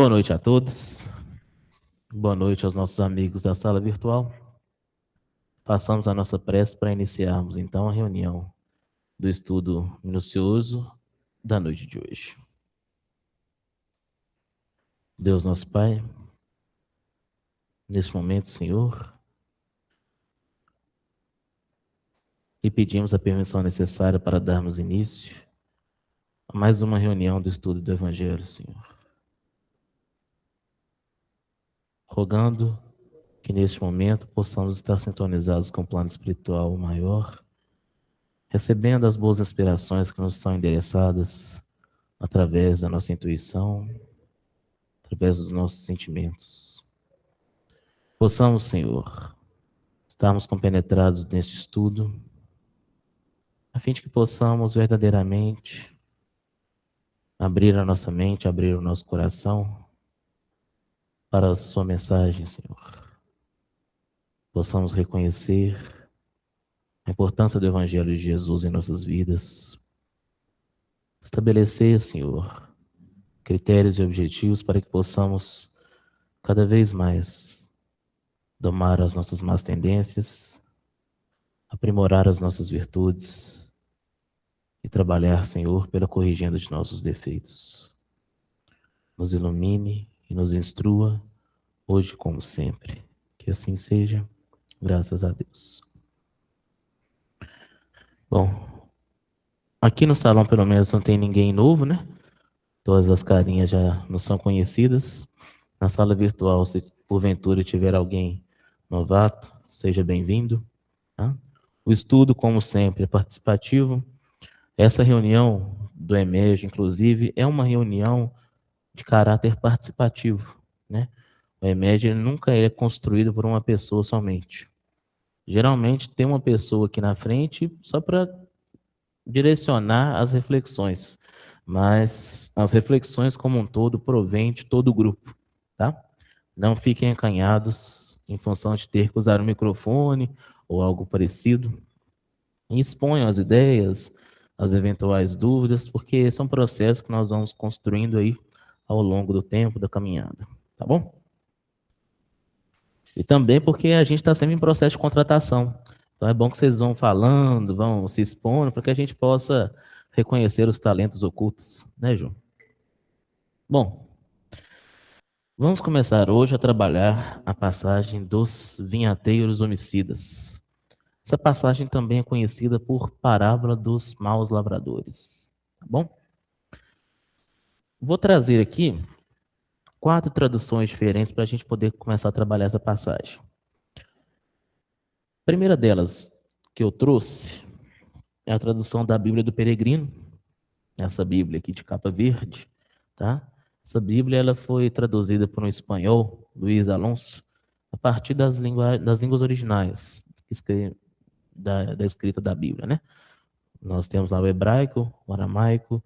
Boa noite a todos. Boa noite aos nossos amigos da sala virtual. Façamos a nossa prece para iniciarmos, então, a reunião do estudo minucioso da noite de hoje. Deus nosso Pai, neste momento, Senhor, lhe pedimos a permissão necessária para darmos início a mais uma reunião do estudo do Evangelho, Senhor. Rogando que neste momento possamos estar sintonizados com o plano espiritual maior, recebendo as boas inspirações que nos são endereçadas através da nossa intuição, através dos nossos sentimentos. Possamos, Senhor, estarmos compenetrados neste estudo, a fim de que possamos verdadeiramente abrir a nossa mente, abrir o nosso coração para a sua mensagem, Senhor. Possamos reconhecer a importância do Evangelho de Jesus em nossas vidas. Estabelecer, Senhor, critérios e objetivos para que possamos cada vez mais domar as nossas más tendências, aprimorar as nossas virtudes e trabalhar, Senhor, pela corrigenda de nossos defeitos. Nos ilumine e nos instrua, hoje como sempre. Que assim seja, graças a Deus. Bom, aqui no salão pelo menos não tem ninguém novo, né? Todas as carinhas já não são conhecidas. Na sala virtual, se porventura tiver alguém novato, seja bem-vindo. Tá? O estudo, como sempre, é participativo. Essa reunião do EMEG, inclusive, é uma reunião de caráter participativo, né? O EMEG nunca é construído por uma pessoa somente. Geralmente tem uma pessoa aqui na frente só para direcionar as reflexões, mas as reflexões como um todo provêm de todo o grupo, tá? Não fiquem acanhados em função de ter que usar um microfone ou algo parecido. E exponham as ideias, as eventuais dúvidas, porque são processos que nós vamos construindo aí ao longo do tempo da caminhada, tá bom? E também porque a gente está sempre em processo de contratação. Então é bom que vocês vão falando, vão se expondo, para que a gente possa reconhecer os talentos ocultos, né, João? Bom, vamos começar hoje a trabalhar a passagem dos vinhateiros homicidas. Essa passagem também é conhecida por parábola dos maus lavradores, tá bom? Vou trazer aqui 4 traduções diferentes para a gente poder começar a trabalhar essa passagem. A primeira delas que eu trouxe é a tradução da Bíblia do Peregrino, essa Bíblia aqui de capa verde, tá? Essa Bíblia ela foi traduzida por um espanhol, Luiz Alonso, a partir das línguas originais da escrita da Bíblia, né? Nós temos lá o hebraico, o aramaico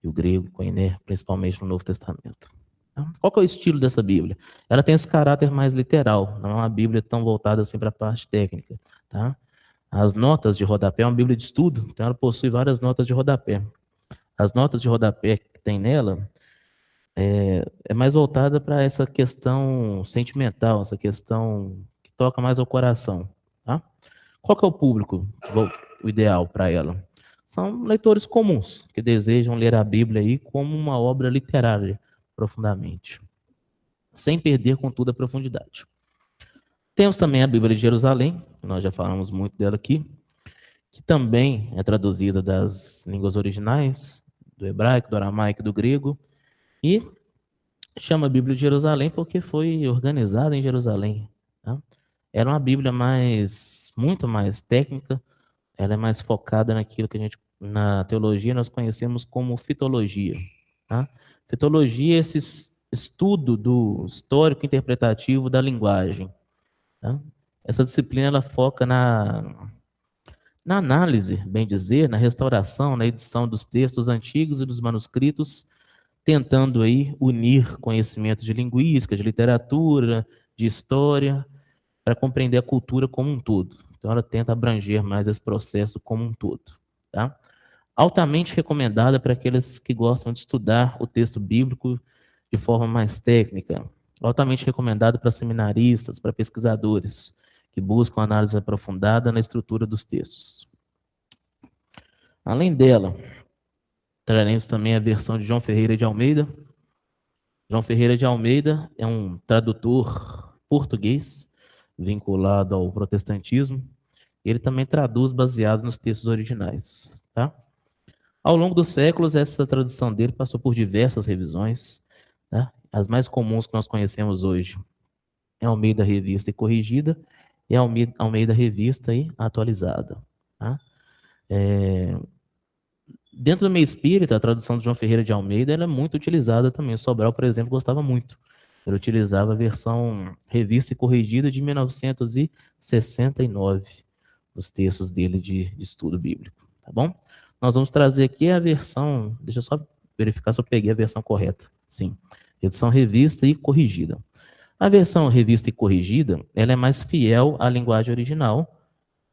e o grego, koiné, principalmente no Novo Testamento. Qual que é o estilo dessa Bíblia? Ela tem esse caráter mais literal, não é uma Bíblia tão voltada assim para a parte técnica, tá? As notas de rodapé é uma Bíblia de estudo, então ela possui várias notas de rodapé. As notas de rodapé que tem nela é mais voltada para essa questão sentimental, essa questão que toca mais ao coração, tá? Qual que é o público, o ideal para ela? São leitores comuns, que desejam ler a Bíblia aí como uma obra literária, profundamente, sem perder, contudo, a profundidade. Temos também a Bíblia de Jerusalém, nós já falamos muito dela aqui, que também é traduzida das línguas originais, do hebraico, do aramaico e do grego, e chama Bíblia de Jerusalém porque foi organizada em Jerusalém. Tá? Era uma Bíblia muito mais técnica, ela é mais focada naquilo que a gente, na teologia, nós conhecemos como fitologia. Tá? Fitologia é esse estudo do histórico interpretativo da linguagem. Tá? Essa disciplina ela foca na análise, bem dizer, na restauração, na edição dos textos antigos e dos manuscritos, tentando aí unir conhecimentos de linguística, de literatura, de história, para compreender a cultura como um todo. Então ela tenta abranger mais esse processo como um todo. Tá? Altamente recomendada para aqueles que gostam de estudar o texto bíblico de forma mais técnica, altamente recomendado para seminaristas, para pesquisadores, que buscam análise aprofundada na estrutura dos textos. Além dela, traremos também a versão de João Ferreira de Almeida. João Ferreira de Almeida é um tradutor português, vinculado ao protestantismo. Ele também traduz baseado nos textos originais. Tá? Ao longo dos séculos, essa tradução dele passou por diversas revisões. Tá? As mais comuns que nós conhecemos hoje é Almeida Revista e Corrigida e Almeida Revista e Atualizada. Tá? Dentro do meio espírita, a tradução de João Ferreira de Almeida ela é muito utilizada também. O Sobral, por exemplo, gostava muito. Ele utilizava a versão revista e corrigida de 1969 nos textos dele de estudo bíblico. Tá bom? Nós vamos trazer aqui a versão, deixa eu só verificar se eu peguei a versão correta. Sim, edição revista e corrigida. A versão revista e corrigida, ela é mais fiel à linguagem original.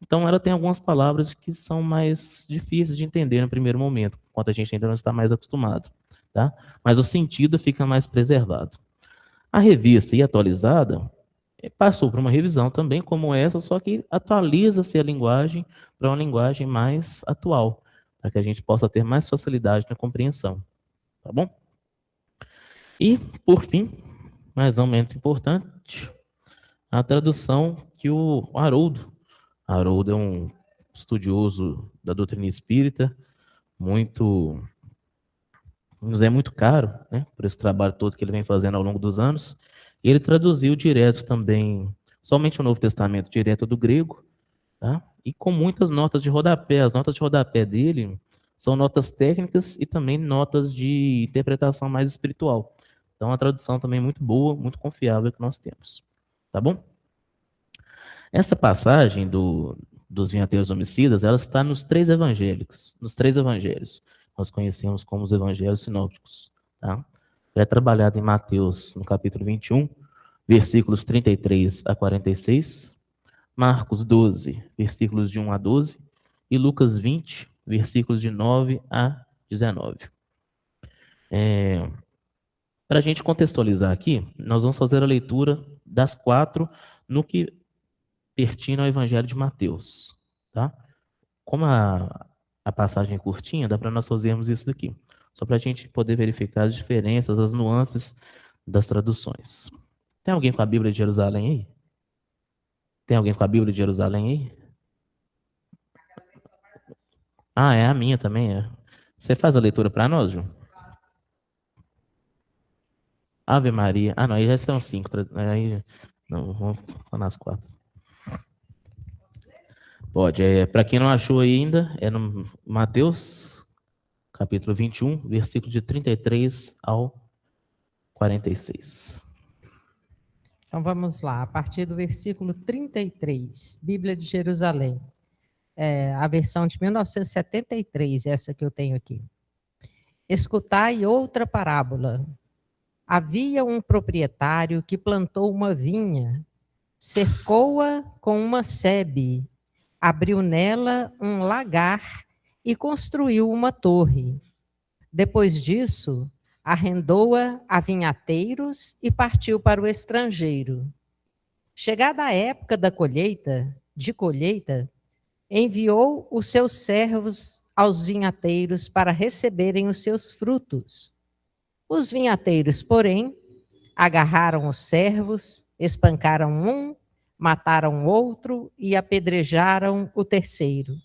Então, ela tem algumas palavras que são mais difíceis de entender no primeiro momento, enquanto a gente ainda não está mais acostumado, tá? Mas o sentido fica mais preservado. A revista e atualizada passou por uma revisão também como essa, só que atualiza-se a linguagem para uma linguagem mais atual, para que a gente possa ter mais facilidade na compreensão, tá bom? E, por fim, mas não menos importante, a tradução que o Haroldo é um estudioso da doutrina espírita, nos é muito caro, né, por esse trabalho todo que ele vem fazendo ao longo dos anos. E ele traduziu direto também, somente o Novo Testamento, direto do grego, tá? E com muitas notas de rodapé. As notas de rodapé dele são notas técnicas e também notas de interpretação mais espiritual. Então, a tradução também muito boa, muito confiável que nós temos. Tá bom? Essa passagem dos vinhateiros homicidas, ela está nos três evangelhos. Nós conhecemos como os evangelhos sinópticos. Tá? Ela é trabalhada em Mateus, no capítulo 21, versículos 33 a 46, Marcos 12, versículos de 1 a 12, e Lucas 20, versículos de 9 a 19. Para a gente contextualizar aqui, nós vamos fazer a leitura das 4 no que pertinho ao Evangelho de Mateus. Tá? Como a passagem é curtinha, dá para nós fazermos isso daqui. Só para a gente poder verificar as diferenças, as nuances das traduções. Tem alguém com a Bíblia de Jerusalém aí? Tem alguém com a Bíblia de Jerusalém aí? Ah, é a minha também, é. Você faz a leitura para nós, Ju? Ave Maria. Ah, não, aí já são 5. Aí, não, vamos falar nas 4. Pode. Para quem não achou ainda, é no Mateus, capítulo 21, versículo de 33 ao 46. Então vamos lá, a partir do versículo 33, Bíblia de Jerusalém. A versão de 1973, essa que eu tenho aqui. Escutai outra parábola. Havia um proprietário que plantou uma vinha, cercou-a com uma sebe, abriu nela um lagar e construiu uma torre. Depois disso, arrendou-a a vinhateiros e partiu para o estrangeiro. Chegada a época da colheita, enviou os seus servos aos vinhateiros para receberem os seus frutos. Os vinhateiros, porém, agarraram os servos, espancaram um, mataram outro e apedrejaram o terceiro.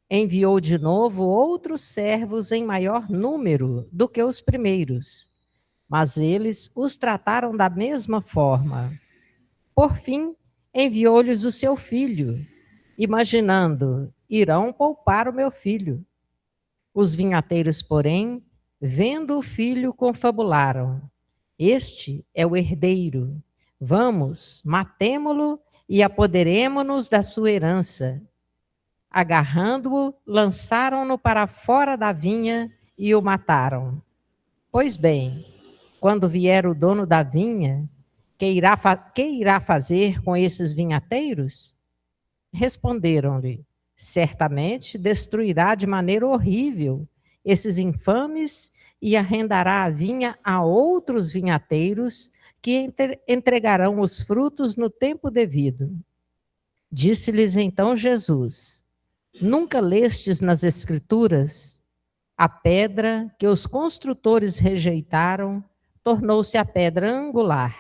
Enviou de novo outros servos em maior número do que os primeiros, mas eles os trataram da mesma forma. Por fim, enviou-lhes o seu filho, imaginando, irão poupar o meu filho. Os vinhateiros, porém, vendo o filho, confabularam. Este é o herdeiro. Vamos, matemo-lo e apoderemo-nos da sua herança. Agarrando-o, lançaram-no para fora da vinha e o mataram. Pois bem, quando vier o dono da vinha, que irá fazer com esses vinhateiros? Responderam-lhe, certamente destruirá de maneira horrível esses infames e arrendará a vinha a outros vinhateiros, que entregarão os frutos no tempo devido. Disse-lhes então Jesus: Nunca lestes nas Escrituras? A pedra que os construtores rejeitaram tornou-se a pedra angular.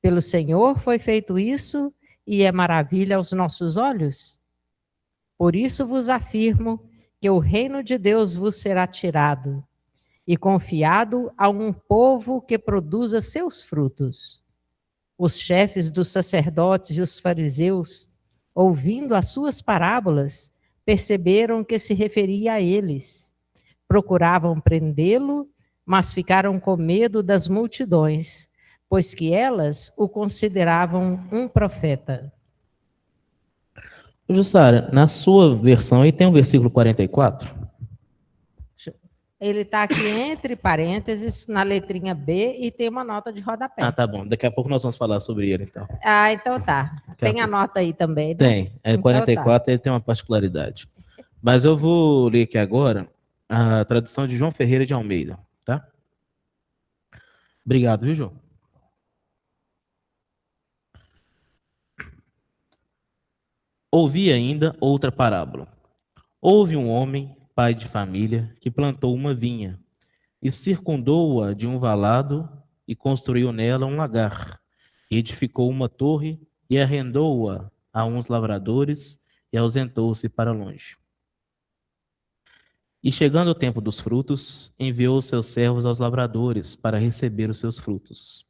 Pelo Senhor foi feito isso, e é maravilha aos nossos olhos? Por isso vos afirmo que o reino de Deus vos será tirado e confiado a um povo que produza seus frutos. Os chefes dos sacerdotes e os fariseus, ouvindo as suas parábolas, perceberam que se referia a eles. Procuravam prendê-lo, mas ficaram com medo das multidões, pois que elas o consideravam um profeta. Jussara, na sua versão aí tem o versículo 44? Ele está aqui entre parênteses, na letrinha B, e tem uma nota de rodapé. Ah, tá bom. Daqui a pouco nós vamos falar sobre ele, então. Ah, então tá. Tem a nota aí também, né? Tem. É, 44 ele tem uma particularidade. Mas eu vou ler aqui agora a tradução de João Ferreira de Almeida, tá? Obrigado, viu, João? Ouvi ainda outra parábola. Houve um homem, pai de família, que plantou uma vinha e circundou-a de um valado e construiu nela um lagar. Edificou uma torre e arrendou-a a uns lavradores e ausentou-se para longe. E chegando o tempo dos frutos, enviou seus servos aos lavradores para receber os seus frutos.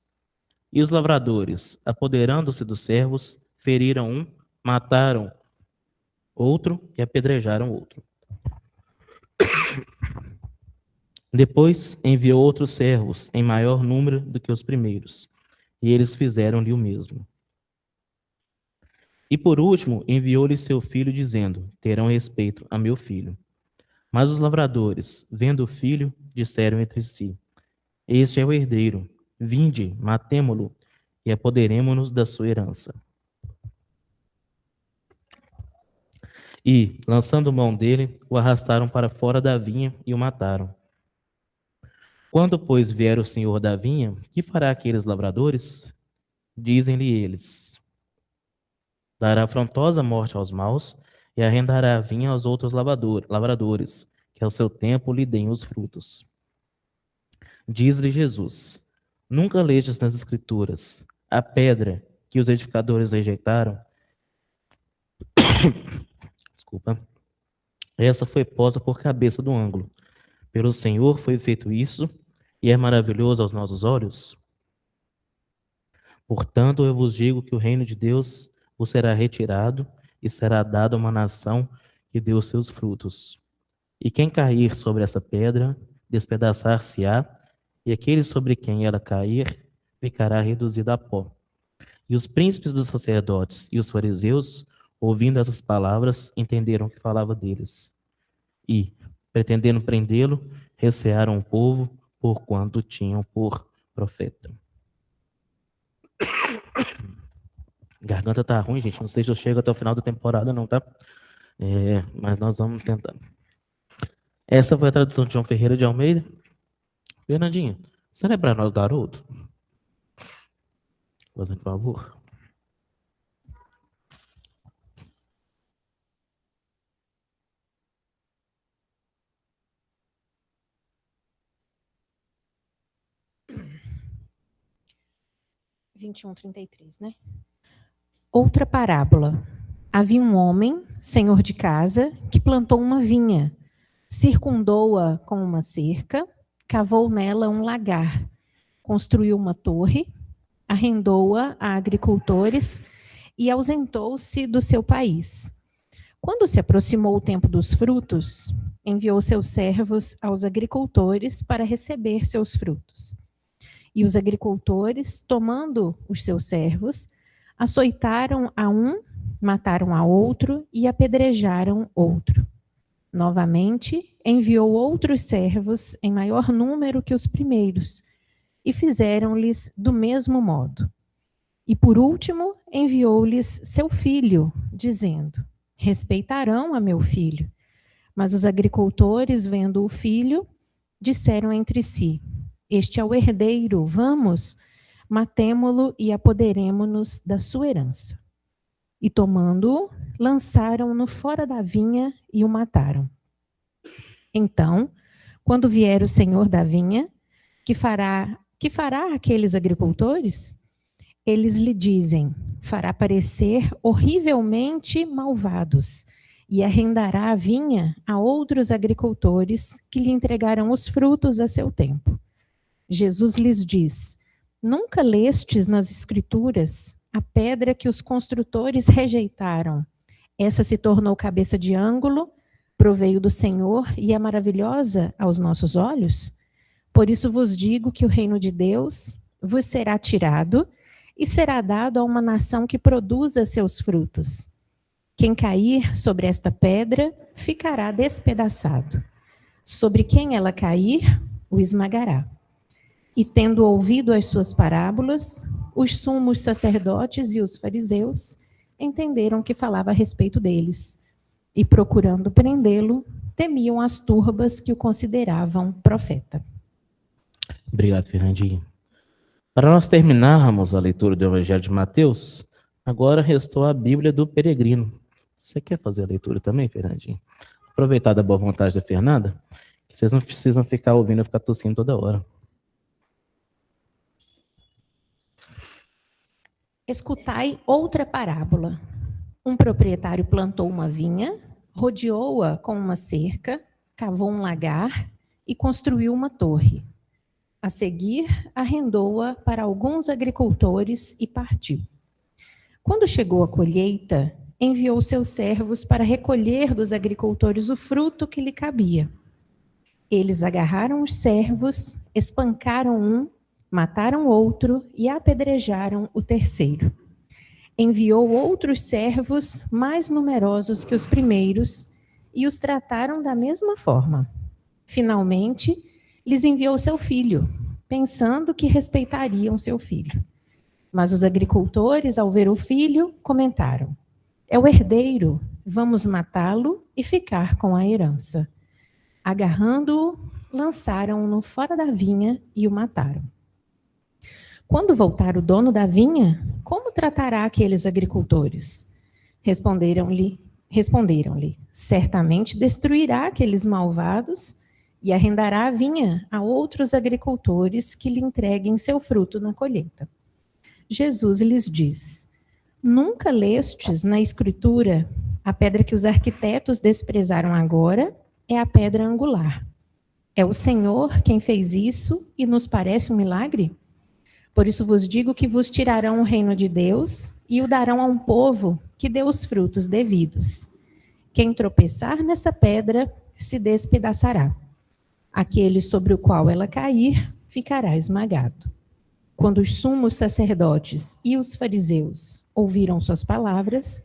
E os lavradores, apoderando-se dos servos, feriram um, mataram outro e apedrejaram outro. Depois enviou outros servos, em maior número do que os primeiros, e eles fizeram-lhe o mesmo. E por último enviou-lhe seu filho, dizendo: terão respeito a meu filho. Mas os lavradores, vendo o filho, disseram entre si: este é o herdeiro, vinde, matemo-lo, e apoderemo-nos da sua herança. E, lançando mão dele, o arrastaram para fora da vinha e o mataram. Quando, pois, vier o senhor da vinha, que fará aqueles lavradores? Dizem-lhe eles: dará afrontosa morte aos maus e arrendará a vinha aos outros lavradores, que ao seu tempo lhe deem os frutos. Diz-lhe Jesus: nunca lestes nas Escrituras a pedra que os edificadores rejeitaram? Desculpa. Essa foi posta por cabeça do ângulo. Pelo Senhor foi feito isso, e é maravilhoso aos nossos olhos. Portanto, eu vos digo que o reino de Deus vos será retirado e será dado a uma nação que dê os seus frutos. E quem cair sobre essa pedra, despedaçar-se-á, e aquele sobre quem ela cair, ficará reduzido a pó. E os príncipes dos sacerdotes e os fariseus, ouvindo essas palavras, entenderam que falava deles. E, pretendendo prendê-lo, recearam o povo, porquanto tinham por profeta. Garganta tá ruim, gente. Não sei se eu chego até o final da temporada, não, tá? Mas nós vamos tentar. Essa foi a tradução de João Ferreira de Almeida. Fernandinho, você não é para nós dar outro? Fazendo favor. né? Outra parábola. Havia um homem, senhor de casa, que plantou uma vinha, circundou-a com uma cerca, cavou nela um lagar, construiu uma torre, arrendou-a a agricultores e ausentou-se do seu país. Quando se aproximou o tempo dos frutos, enviou seus servos aos agricultores para receber seus frutos. E os agricultores, tomando os seus servos, açoitaram a um, mataram a outro e apedrejaram outro. Novamente, enviou outros servos em maior número que os primeiros, e fizeram-lhes do mesmo modo. E por último, enviou-lhes seu filho, dizendo: respeitarão a meu filho. Mas os agricultores, vendo o filho, disseram entre si: este é o herdeiro, vamos, matemo-lo e apoderemo-nos da sua herança. E tomando-o, lançaram-no fora da vinha e o mataram. Então, quando vier o senhor da vinha, que fará aqueles agricultores? Eles lhe dizem: fará parecer horrivelmente malvados e arrendará a vinha a outros agricultores que lhe entregarão os frutos a seu tempo. Jesus lhes diz: nunca lestes nas Escrituras a pedra que os construtores rejeitaram? Essa se tornou cabeça de ângulo, proveio do Senhor e é maravilhosa aos nossos olhos? Por isso vos digo que o reino de Deus vos será tirado e será dado a uma nação que produza seus frutos. Quem cair sobre esta pedra ficará despedaçado. Sobre quem ela cair, o esmagará. E tendo ouvido as suas parábolas, os sumos sacerdotes e os fariseus entenderam que falava a respeito deles, e procurando prendê-lo, temiam as turbas que o consideravam profeta. Obrigado, Fernandinho. Para nós terminarmos a leitura do Evangelho de Mateus, agora restou a Bíblia do Peregrino. Você quer fazer a leitura também, Fernandinho? Aproveitar da boa vontade da Fernanda, que vocês não precisam ficar ouvindo eu ficar tossindo toda hora. Escutai outra parábola. Um proprietário plantou uma vinha, rodeou-a com uma cerca, cavou um lagar e construiu uma torre. A seguir, arrendou-a para alguns agricultores e partiu. Quando chegou a colheita, enviou seus servos para recolher dos agricultores o fruto que lhe cabia. Eles agarraram os servos, espancaram um, mataram outro e apedrejaram o terceiro. Enviou outros servos mais numerosos que os primeiros e os trataram da mesma forma. Finalmente, lhes enviou seu filho, pensando que respeitariam seu filho. Mas os agricultores, ao ver o filho, comentaram: é o herdeiro, vamos matá-lo e ficar com a herança. Agarrando-o, lançaram-no fora da vinha e o mataram. Quando voltar o dono da vinha, como tratará aqueles agricultores? Responderam-lhe, certamente destruirá aqueles malvados e arrendará a vinha a outros agricultores que lhe entreguem seu fruto na colheita. Jesus lhes diz: nunca lestes na Escritura: a pedra que os arquitetos desprezaram agora é a pedra angular. É o Senhor quem fez isso e nos parece um milagre? Por isso vos digo que vos tirarão o reino de Deus e o darão a um povo que dê os frutos devidos. Quem tropeçar nessa pedra se despedaçará. Aquele sobre o qual ela cair ficará esmagado. Quando os sumos sacerdotes e os fariseus ouviram suas palavras,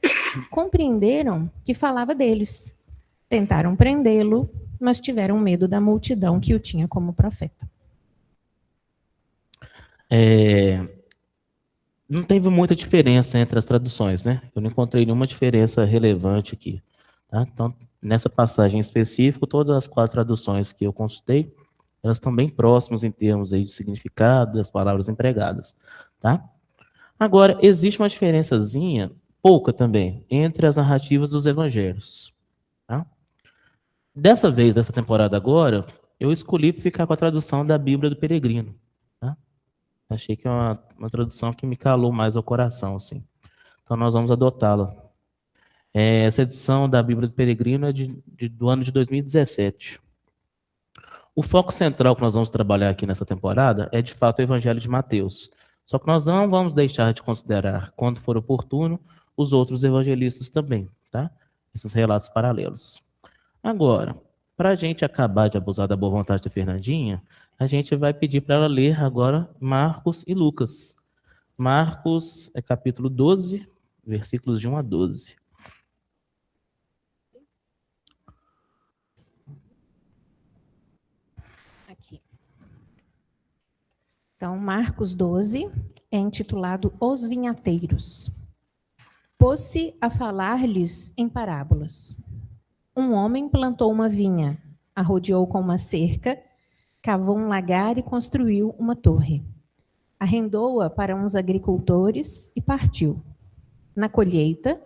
compreenderam que falava deles. Tentaram prendê-lo, mas tiveram medo da multidão que o tinha como profeta. Não teve muita diferença entre as traduções, né? Eu não encontrei nenhuma diferença relevante aqui. Tá? Então, nessa passagem específica, todas as 4 traduções que eu consultei, elas estão bem próximas em termos aí de significado das palavras empregadas. Tá? Agora, existe uma diferençazinha, pouca também, entre as narrativas dos evangelhos. Tá? Dessa vez, dessa temporada agora, eu escolhi ficar com a tradução da Bíblia do Peregrino. Tá? Achei que é uma tradução que me calou mais ao coração, assim. Então, nós vamos adotá-la. Essa edição da Bíblia do Peregrino é do ano de 2017. O foco central que nós vamos trabalhar aqui nessa temporada é, de fato, o Evangelho de Mateus. Só que nós não vamos deixar de considerar, quando for oportuno, os outros evangelistas também, tá? Esses relatos paralelos. Agora, para a gente acabar de abusar da boa vontade da Fernandinha, a gente vai pedir para ela ler agora Marcos e Lucas. Marcos é capítulo 12, versículos de 1 a 12. Aqui. Então, Marcos 12 é intitulado Os Vinhateiros. Pôs-se a falar-lhes em parábolas. Um homem plantou uma vinha, a rodeou com uma cerca, cavou um lagar e construiu uma torre. Arrendou-a para uns agricultores e partiu. Na colheita,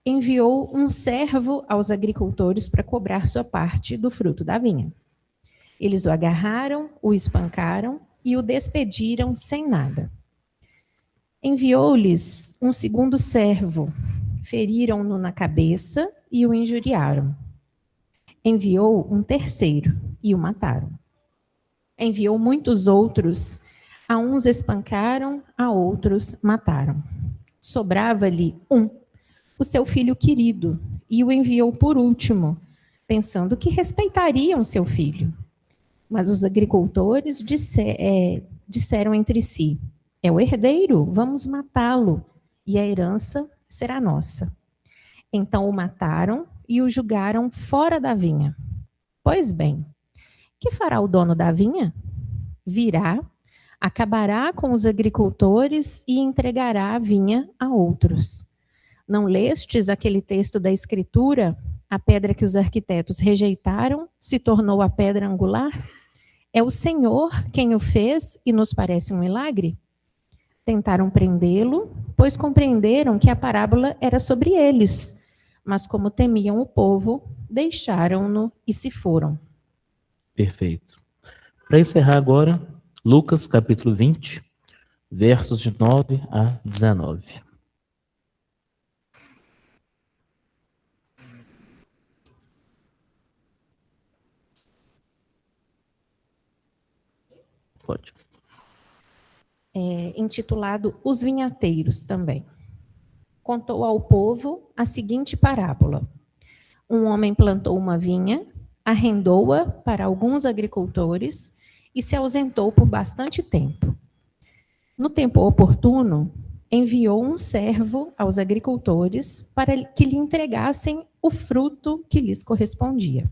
enviou um servo aos agricultores para cobrar sua parte do fruto da vinha. Eles o agarraram, o espancaram e o despediram sem nada. Enviou-lhes um segundo servo, feriram-no na cabeça e o injuriaram. Enviou um terceiro e o mataram. Enviou muitos outros, a uns espancaram, a outros mataram. Sobrava-lhe um, o seu filho querido, e o enviou por último, pensando que respeitariam seu filho. Mas os agricultores disseram entre si: é o herdeiro, vamos matá-lo, e a herança será nossa. Então o mataram e o julgaram fora da vinha. Pois bem, que fará o dono da vinha? Virá, acabará com os agricultores e entregará a vinha a outros. Não lestes aquele texto da Escritura? A pedra que os arquitetos rejeitaram se tornou a pedra angular? É o Senhor quem o fez e nos parece um milagre? Tentaram prendê-lo, pois compreenderam que a parábola era sobre eles. Mas como temiam o povo, deixaram-no e se foram. Perfeito. Para encerrar agora, Lucas capítulo 20, versos de 9 a 19. Pode. Intitulado Os Vinhateiros também. Contou ao povo a seguinte parábola. Um homem plantou uma vinha, arrendou-a para alguns agricultores e se ausentou por bastante tempo. No tempo oportuno, enviou um servo aos agricultores para que lhe entregassem o fruto que lhes correspondia.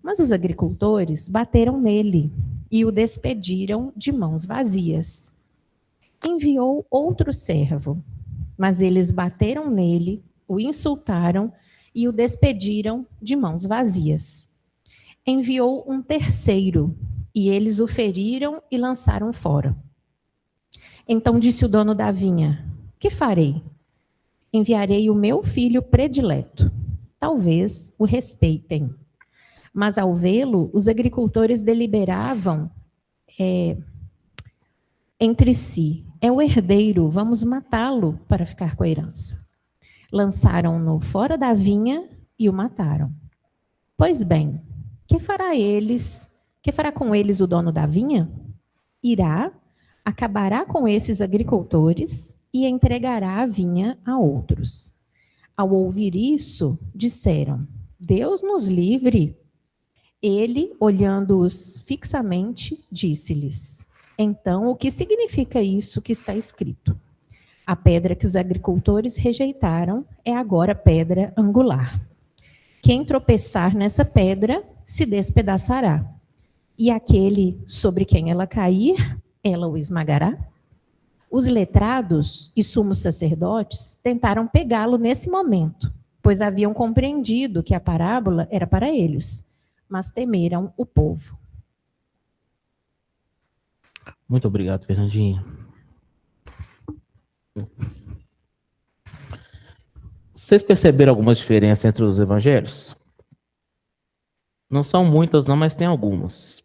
Mas os agricultores bateram nele e o despediram de mãos vazias. Enviou outro servo, mas eles bateram nele, o insultaram e o despediram de mãos vazias. Enviou um terceiro, e eles o feriram e lançaram fora. Então disse o dono da vinha: que farei? Enviarei o meu filho predileto. Talvez o respeitem. Mas ao vê-lo, os agricultores deliberavam entre si: é o herdeiro, vamos matá-lo para ficar com a herança. Lançaram-no fora da vinha e o mataram. Pois bem, que fará com eles o dono da vinha? Irá, acabará com esses agricultores e entregará a vinha a outros. Ao ouvir isso, disseram: Deus nos livre. Ele, olhando-os fixamente, disse-lhes: então, o que significa isso que está escrito? A pedra que os agricultores rejeitaram é agora pedra angular. Quem tropeçar nessa pedra se despedaçará, e aquele sobre quem ela cair, ela o esmagará. Os letrados e sumos sacerdotes tentaram pegá-lo nesse momento, pois haviam compreendido que a parábola era para eles, mas temeram o povo. Muito obrigado, Fernandinha. Vocês perceberam alguma diferença entre os evangelhos? Não são muitas, não, mas tem algumas.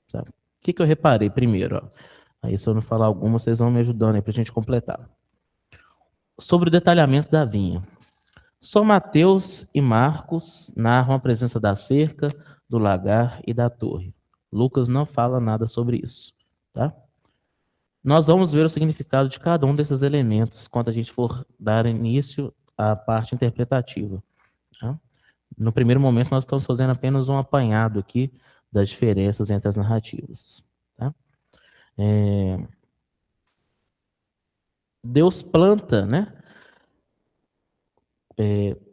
Tá? O que eu reparei primeiro? Ó? Aí, se eu não falar algumas, vocês vão me ajudando aí para a gente completar. Sobre o detalhamento da vinha. Só Mateus e Marcos narram a presença da cerca, do lagar e da torre. Lucas não fala nada sobre isso. Tá? Nós vamos ver o significado de cada um desses elementos quando a gente for dar início à parte interpretativa. Tá? No primeiro momento, nós estamos fazendo apenas um apanhado aqui das diferenças entre as narrativas. Tá? Deus planta, né?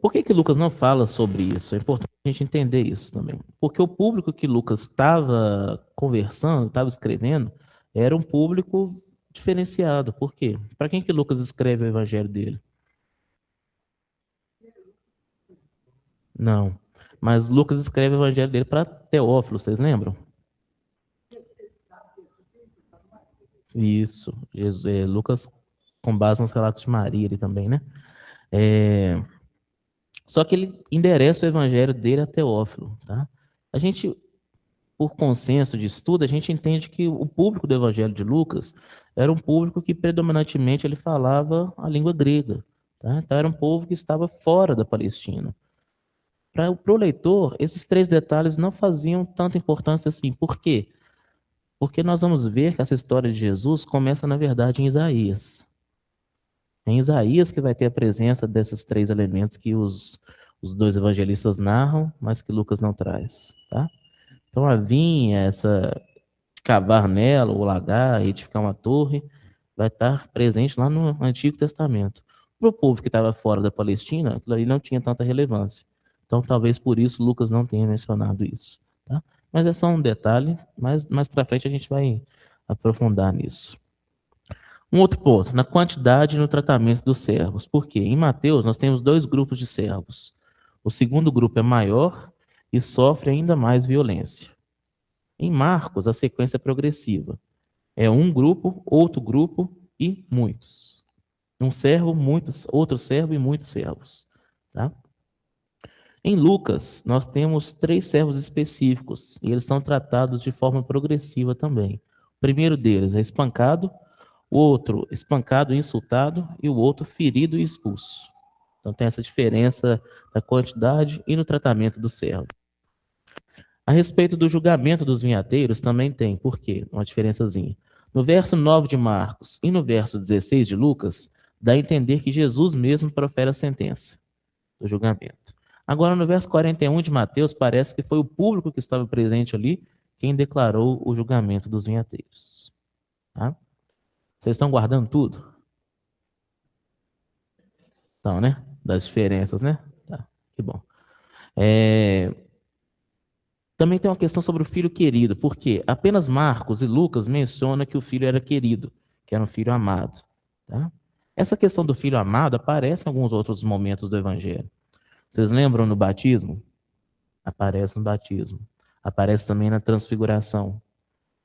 Por que Lucas não fala sobre isso? É importante a gente entender isso também. Porque o público que Lucas estava conversando, estava escrevendo, era um público diferenciado. Por quê? Para quem que Lucas escreve o evangelho dele? Não. Mas Lucas escreve o evangelho dele para Teófilo, vocês lembram? Isso. Lucas com base nos relatos de Maria ali também, né? Só que ele endereça o evangelho dele a Teófilo, tá? A gente, por consenso de estudo, a gente entende que o público do evangelho de Lucas era um público que predominantemente ele falava a língua grega, tá? Então era um povo que estava fora da Palestina. Para o leitor, esses 3 detalhes não faziam tanta importância assim. Por quê? Porque nós vamos ver que essa história de Jesus começa, na verdade, em Isaías. É em Isaías que vai ter a presença desses 3 elementos que os 2 evangelistas narram, mas que Lucas não traz, tá? Então a vinha, essa cavar nela, ou lagar, edificar uma torre, vai estar presente lá no Antigo Testamento. Para o povo que estava fora da Palestina, aquilo ali não tinha tanta relevância. Então talvez por isso Lucas não tenha mencionado isso, tá? Mas é só um detalhe, mas mais para frente a gente vai aprofundar nisso. Um outro ponto, na quantidade e no tratamento dos servos. Por quê? Em Mateus nós temos 2 grupos de servos. O segundo grupo é maior e sofre ainda mais violência. Em Marcos, a sequência é progressiva. É um grupo, outro grupo e muitos. Um servo, muitos, outro servo e muitos servos, tá? Em Lucas, nós temos 3 servos específicos, e eles são tratados de forma progressiva também. O primeiro deles é espancado, o outro espancado e insultado, e o outro ferido e expulso. Então tem essa diferença da quantidade e no tratamento do servo. A respeito do julgamento dos vinhateiros também tem, por quê? Uma diferençazinha. No verso 9 de Marcos e no verso 16 de Lucas, dá a entender que Jesus mesmo profere a sentença do julgamento. Agora, no verso 41 de Mateus, parece que foi o público que estava presente ali quem declarou o julgamento dos vinhateiros. Tá? Vocês estão guardando tudo? Então, né? Das diferenças, né? Tá, que bom. Também tem uma questão sobre o filho querido, porque apenas Marcos e Lucas mencionam que o filho era querido, que era um filho amado. Tá? Essa questão do filho amado aparece em alguns outros momentos do Evangelho. Vocês lembram no batismo? Aparece no batismo. Aparece também na transfiguração.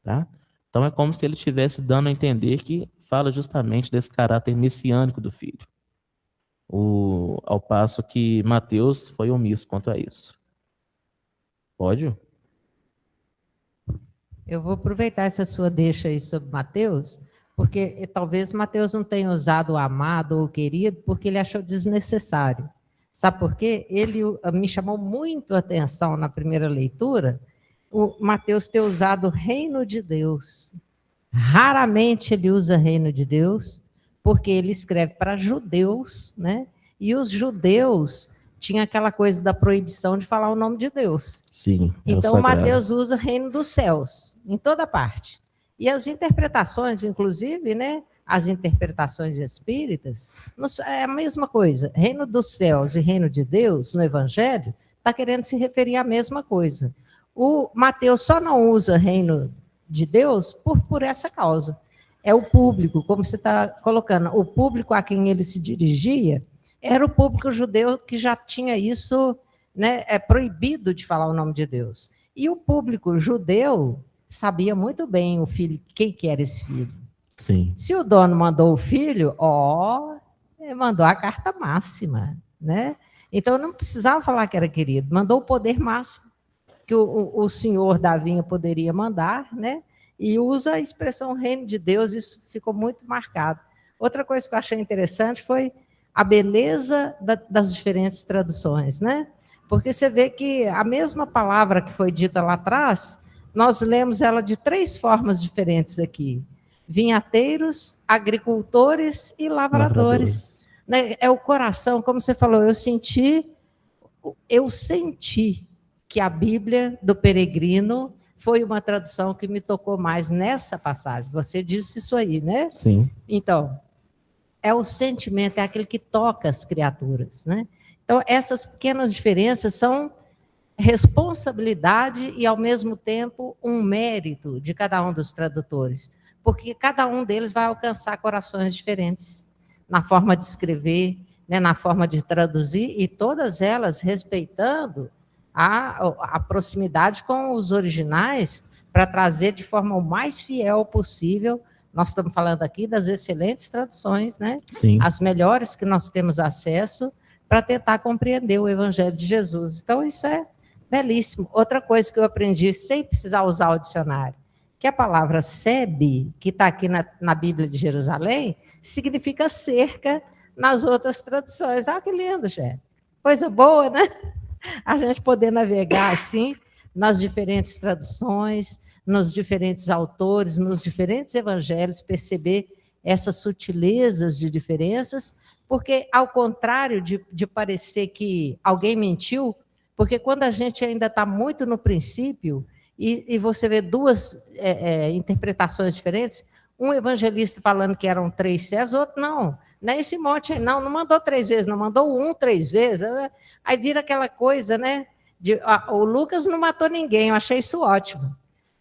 Tá? Então é como se ele estivesse dando a entender que fala justamente desse caráter messiânico do filho. Ao passo que Mateus foi omisso quanto a isso. Pode? Eu vou aproveitar essa sua deixa aí sobre Mateus, porque talvez Mateus não tenha usado o amado ou o querido, porque ele achou desnecessário. Sabe por quê? Ele me chamou muito a atenção na primeira leitura, o Mateus ter usado o reino de Deus. Raramente ele usa reino de Deus, porque ele escreve para judeus, né? E os judeus tinham aquela coisa da proibição de falar o nome de Deus. Sim. Então, Mateus usa reino dos céus, em toda parte. E as interpretações, inclusive, né? As interpretações espíritas, é a mesma coisa. Reino dos céus e reino de Deus, no Evangelho, está querendo se referir à mesma coisa. O Mateus só não usa reino de Deus por essa causa. É o público, como você está colocando, o público a quem ele se dirigia era o público judeu que já tinha isso, né, proibido de falar o nome de Deus. E o público judeu sabia muito bem o filho, quem que era esse filho. Sim. Se o dono mandou o filho, ele mandou a carta máxima, né? Então não precisava falar que era querido, mandou o poder máximo que o senhor da vinha poderia mandar, né? E usa a expressão reino de Deus, isso ficou muito marcado. Outra coisa que eu achei interessante foi a beleza das diferentes traduções, né? Porque você vê que a mesma palavra que foi dita lá atrás, nós lemos ela de 3 formas diferentes aqui. Vinhateiros, agricultores e lavradores. Né? É o coração, como você falou, eu senti que a Bíblia do Peregrino foi uma tradução que me tocou mais nessa passagem. Você disse isso aí, né? Sim. Então, é o sentimento, é aquele que toca as criaturas, né? Então, essas pequenas diferenças são responsabilidade e, ao mesmo tempo, um mérito de cada um dos tradutores, porque cada um deles vai alcançar corações diferentes na forma de escrever, né, na forma de traduzir, e todas elas respeitando a proximidade com os originais para trazer de forma o mais fiel possível Nós estamos falando aqui das excelentes traduções, né? Sim. As melhores que nós temos acesso para tentar compreender o Evangelho de Jesus. Então, isso é belíssimo. Outra coisa que eu aprendi sem precisar usar o dicionário, que a palavra sebe, que está aqui na Bíblia de Jerusalém, significa cerca nas outras traduções. Ah, que lindo, Jé. Coisa boa, né? A gente poder navegar assim nas diferentes traduções, nos diferentes autores, nos diferentes evangelhos, perceber essas sutilezas de diferenças, porque, ao contrário de parecer que alguém mentiu, porque quando a gente ainda está muito no princípio, e você vê duas interpretações diferentes, um evangelista falando que eram 3 servos, outro não. Não é esse monte, não mandou 3 vezes, não mandou 3 vezes. Aí vira aquela coisa, né? O Lucas não matou ninguém, eu achei isso ótimo.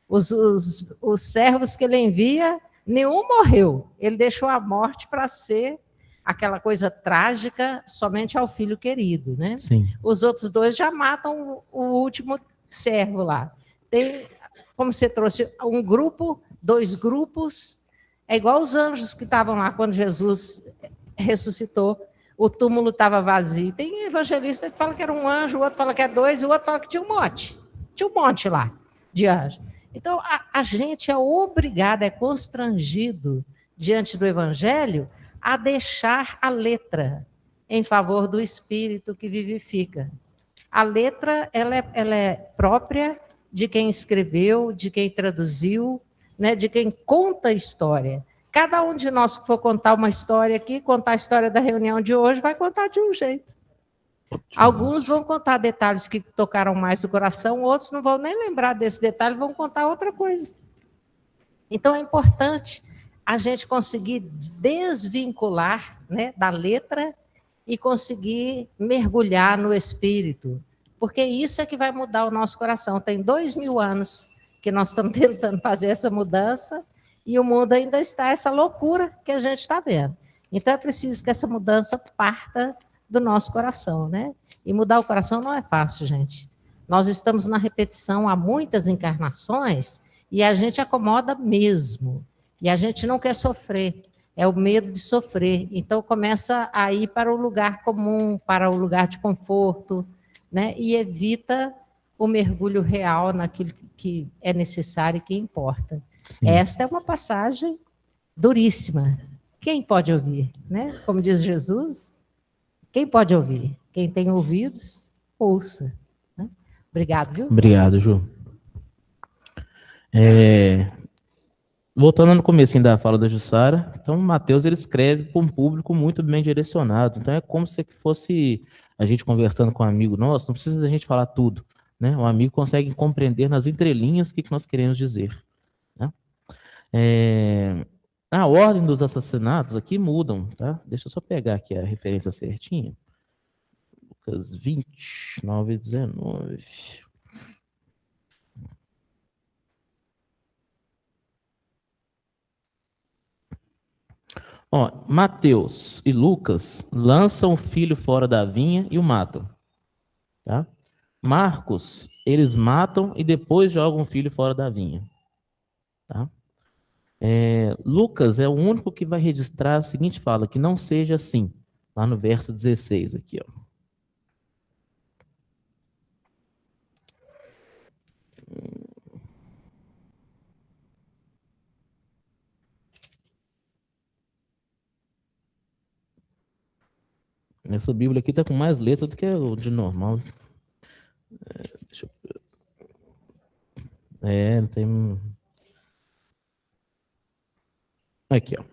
Os servos que ele envia, nenhum morreu. Ele deixou a morte para ser aquela coisa trágica somente ao filho querido, né? Sim. Os outros 2 já matam o último servo lá. Tem, como você trouxe, um grupo, 2 grupos, é igual os anjos que estavam lá quando Jesus ressuscitou. O túmulo estava vazio. Tem evangelista que fala que era um anjo, o outro fala que é 2, e o outro fala que tinha um monte. Tinha um monte lá de anjos. Então, a gente é obrigado, é constrangido diante do evangelho a deixar a letra em favor do espírito que vivifica. A letra ela é própria de quem escreveu, de quem traduziu, né, de quem conta a história. Cada um de nós que for contar uma história aqui, contar a história da reunião de hoje, vai contar de um jeito. Alguns vão contar detalhes que tocaram mais o coração, outros não vão nem lembrar desse detalhe, vão contar outra coisa. Então, é importante a gente conseguir desvincular, né, da letra e conseguir mergulhar no espírito, porque isso é que vai mudar o nosso coração. Tem 2000 anos que nós estamos tentando fazer essa mudança e o mundo ainda está essa loucura que a gente está vendo. Então, é preciso que essa mudança parta do nosso coração, né? E mudar o coração não é fácil, gente. Nós estamos na repetição há muitas encarnações e a gente acomoda mesmo. E a gente não quer sofrer, é o medo de sofrer. Então, começa a ir para o lugar comum, para o lugar de conforto, né? E evita o mergulho real naquilo que é necessário e que importa. Sim. Esta é uma passagem duríssima. Quem pode ouvir, né? Como diz Jesus, quem pode ouvir? Quem tem ouvidos, ouça. Né? Obrigado, viu? Obrigado, Ju. Voltando no comecinho da fala da Jussara, então o Mateus ele escreve para um público muito bem direcionado. Então é como se fosse a gente conversando com um amigo nosso, não precisa da gente falar tudo, né? O amigo consegue compreender nas entrelinhas o que nós queremos dizer. Né? A ordem dos assassinatos aqui mudam, tá? Deixa eu só pegar aqui a referência certinha. Lucas 20, 9 e 19. Ó, Mateus e Lucas lançam o filho fora da vinha e o matam. Tá? Marcos, eles matam e depois jogam o filho fora da vinha. Tá? Lucas é o único que vai registrar a seguinte fala, que não seja assim. Lá no verso 16 aqui, ó. Essa Bíblia aqui tá com mais letra do que o de normal. Deixa eu... não tem... Aqui, ó.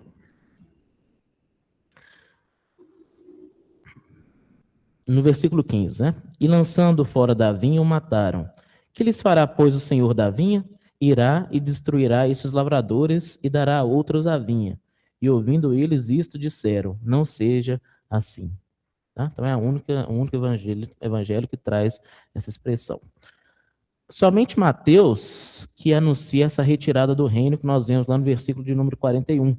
No versículo 15, né? E lançando fora da vinha o mataram. Que lhes fará, pois, o senhor da vinha? Irá e destruirá estes lavradores e dará a outros a vinha. E ouvindo eles isto, disseram, não seja assim. Tá? Então é o único evangelho que traz essa expressão. Somente Mateus que anuncia essa retirada do reino que nós vemos lá no versículo de número 41.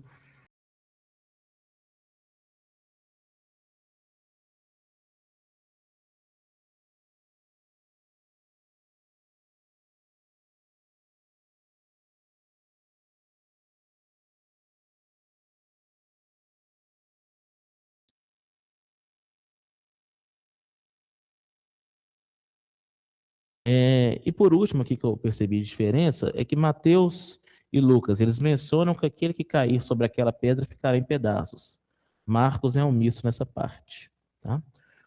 E por último, aqui que eu percebi de diferença, é que Mateus e Lucas, eles mencionam que aquele que cair sobre aquela pedra ficará em pedaços. Marcos é omisso nessa parte. Tá?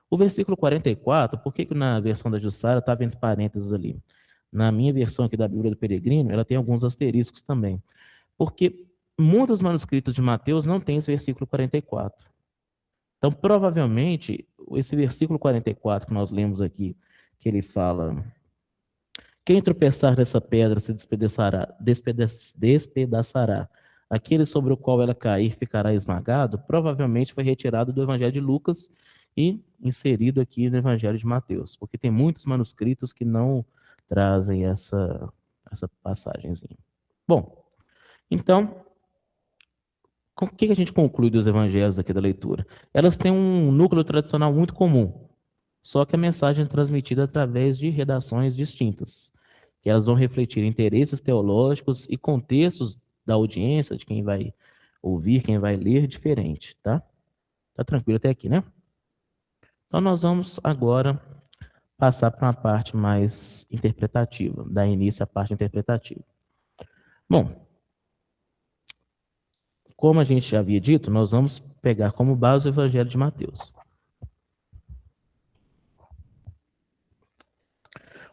O versículo 44, por que na versão da Jussara estava entre parênteses ali? Na minha versão aqui da Bíblia do Peregrino, ela tem alguns asteriscos também. Porque muitos manuscritos de Mateus não têm esse versículo 44. Então, provavelmente, esse versículo 44 que nós lemos aqui, que ele fala: quem tropeçar nessa pedra se despedaçará. Aquele sobre o qual ela cair ficará esmagado, provavelmente foi retirado do Evangelho de Lucas e inserido aqui no Evangelho de Mateus, porque tem muitos manuscritos que não trazem essa passagenzinha. Bom, então, o que a gente conclui dos evangelhos aqui da leitura? Elas têm um núcleo tradicional muito comum, só que a mensagem é transmitida através de redações distintas, que elas vão refletir interesses teológicos e contextos da audiência, de quem vai ouvir, quem vai ler, diferente, tá? Tá tranquilo até aqui, né? Então nós vamos agora passar para uma parte mais interpretativa, dar início à parte interpretativa. Bom, como a gente já havia dito, nós vamos pegar como base o Evangelho de Mateus.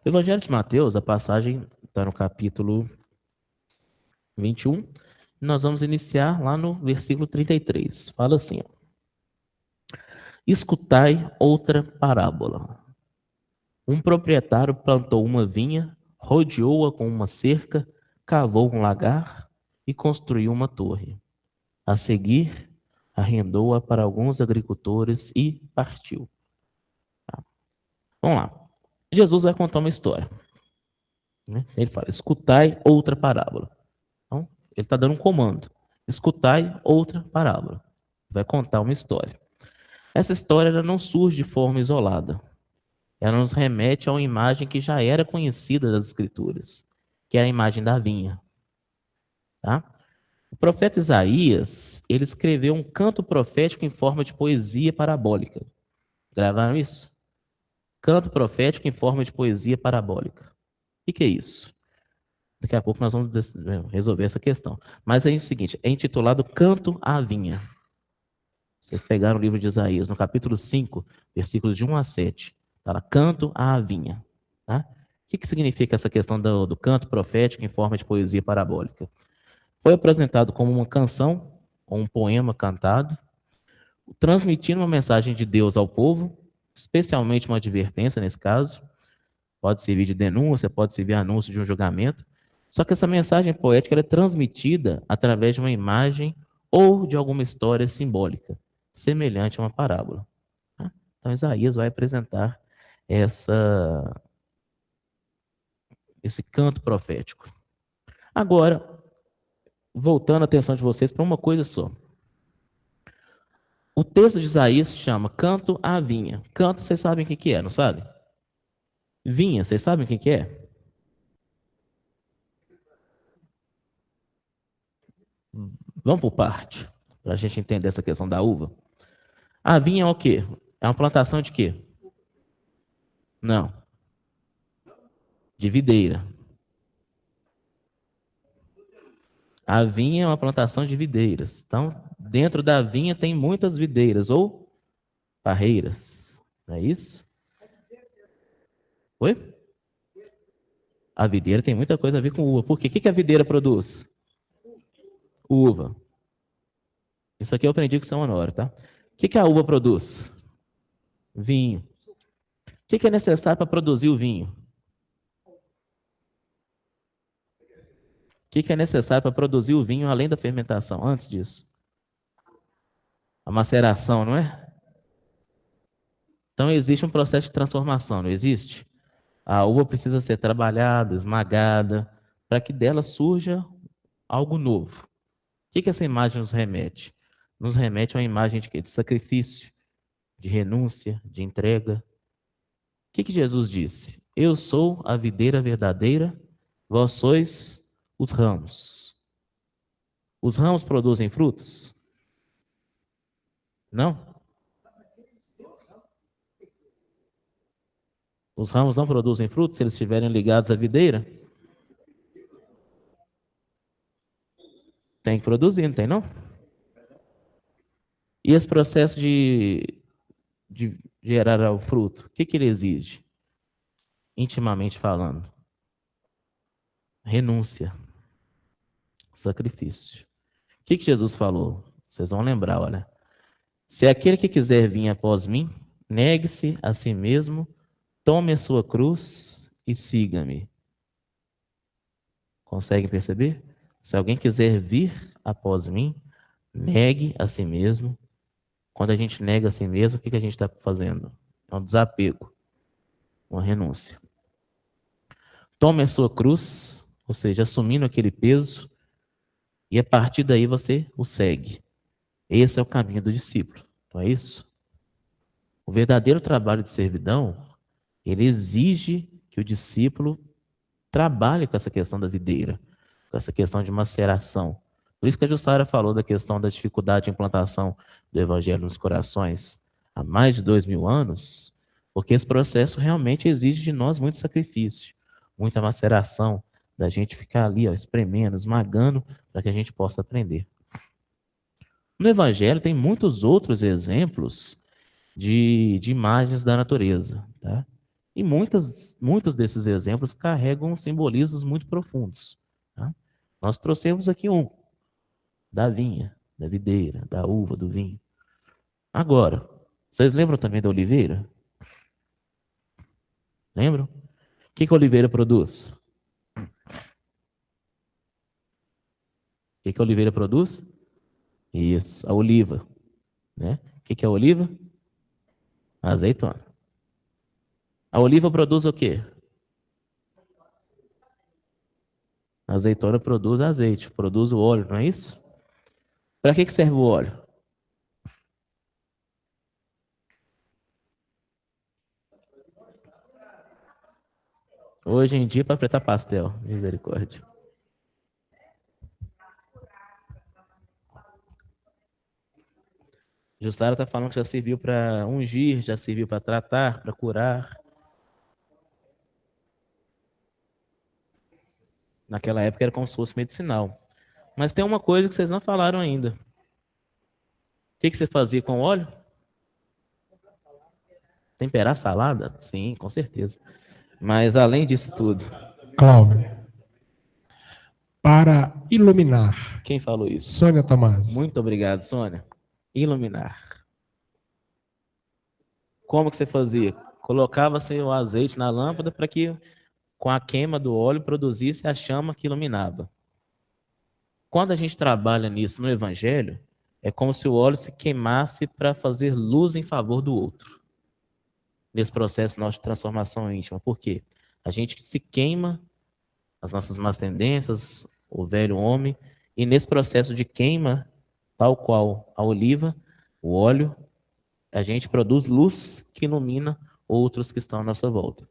O Evangelho de Mateus, a passagem está no capítulo 21, e nós vamos iniciar lá no versículo 33. Fala assim: escutai outra parábola. Um proprietário plantou uma vinha, rodeou-a com uma cerca, cavou um lagar e construiu uma torre. A seguir, arrendou-a para alguns agricultores e partiu. Tá. Vamos lá. Jesus vai contar uma história. Ele fala: escutai outra parábola. Então, ele está dando um comando. Escutai outra parábola. Vai contar uma história. Essa história ela não surge de forma isolada. Ela nos remete a uma imagem que já era conhecida das Escrituras, que é a imagem da vinha. Tá? O profeta Isaías, ele escreveu um canto profético em forma de poesia parabólica. Gravaram isso? Canto profético em forma de poesia parabólica. O que é isso? Daqui a pouco nós vamos resolver essa questão. Mas é o seguinte, é intitulado Canto à Vinha. Vocês pegaram o livro de Isaías, no capítulo 5, versículos de 1 a 7. Está lá, Canto à Vinha. Tá? O que significa essa questão do canto profético em forma de poesia parabólica? Foi apresentado como uma canção, ou um poema cantado, transmitindo uma mensagem de Deus ao povo, especialmente uma advertência nesse caso. Pode servir de denúncia, pode servir anúncio de um julgamento. Só que essa mensagem poética ela é transmitida através de uma imagem ou de alguma história simbólica, semelhante a uma parábola. Tá? Então, Isaías vai apresentar esse canto profético. Agora, voltando a atenção de vocês para uma coisa só. O texto de Isaías se chama Canto à Vinha. Canto, vocês sabem o que é, não sabe? Vinha, vocês sabem o que é? Vamos por parte, para a gente entender essa questão da uva. A vinha é o quê? É uma plantação de quê? Não. De videira. A vinha é uma plantação de videiras. Então, dentro da vinha tem muitas videiras ou parreiras. Não é isso? Oi? A videira tem muita coisa a ver com uva. Por quê? O que a videira produz? Uva. Isso aqui eu aprendi com o São Honório, tá? O que a uva produz? Vinho. O que é necessário para produzir o vinho? O que é necessário para produzir o vinho além da fermentação? Antes disso? A maceração, não é? Então existe um processo de transformação, não existe? A uva precisa ser trabalhada, esmagada, para que dela surja algo novo. O que essa imagem nos remete? Nos remete a uma imagem de quê? De sacrifício, de renúncia, de entrega. O que Jesus disse? Eu sou a videira verdadeira, vós sois os ramos. Os ramos produzem frutos? Não? Os ramos não produzem frutos se eles estiverem ligados à videira? Tem que produzir, não tem não? E esse processo de gerar o fruto, o que ele exige? Intimamente falando. Renúncia. Sacrifício. O que Jesus falou? Vocês vão lembrar, olha. Se aquele que quiser vir após mim, negue-se a si mesmo, tome a sua cruz e siga-me. Conseguem perceber? Se alguém quiser vir após mim, negue a si mesmo. Quando a gente nega a si mesmo, o que a gente está fazendo? É um desapego, uma renúncia. Tome a sua cruz, ou seja, assumindo aquele peso, e a partir daí você o segue. Esse é o caminho do discípulo, não é isso? O verdadeiro trabalho de servidão, ele exige que o discípulo trabalhe com essa questão da videira, com essa questão de maceração. Por isso que a Jussara falou da questão da dificuldade de implantação do evangelho nos corações há mais de 2000 anos, porque esse processo realmente exige de nós muito sacrifício, muita maceração, da gente ficar ali, ó, espremendo, esmagando, para que a gente possa aprender. No evangelho tem muitos outros exemplos de imagens da natureza, tá? E muitos desses exemplos carregam simbolismos muito profundos. Tá? Nós trouxemos aqui um, da vinha, da videira, da uva, do vinho. Agora, vocês lembram também da oliveira? Lembram? O que a oliveira produz? O que a oliveira produz? Isso, a oliva. Né? O que é a oliva? A azeitona. A oliva produz o quê? A azeitona produz azeite, produz o óleo, não é isso? Para que serve o óleo? Hoje em dia, para fritar pastel. Misericórdia. Jussara está falando que já serviu para ungir, já serviu para tratar, para curar. Naquela época era como se fosse medicinal. Mas tem uma coisa que vocês não falaram ainda. O que você fazia com o óleo? Temperar salada? Sim, com certeza. Mas além disso tudo... Cláudio, para iluminar. Quem falou isso? Sônia Tomás. Muito obrigado, Sônia. Iluminar. Como que você fazia? Colocava-se o azeite na lâmpada para que, com a queima do óleo, produzisse a chama que iluminava. Quando a gente trabalha nisso no Evangelho, é como se o óleo se queimasse para fazer luz em favor do outro. Nesse processo nosso de transformação íntima. Por quê? A gente se queima, as nossas más tendências, o velho homem, e nesse processo de queima, tal qual a oliva, o óleo, a gente produz luz que ilumina outros que estão à nossa volta.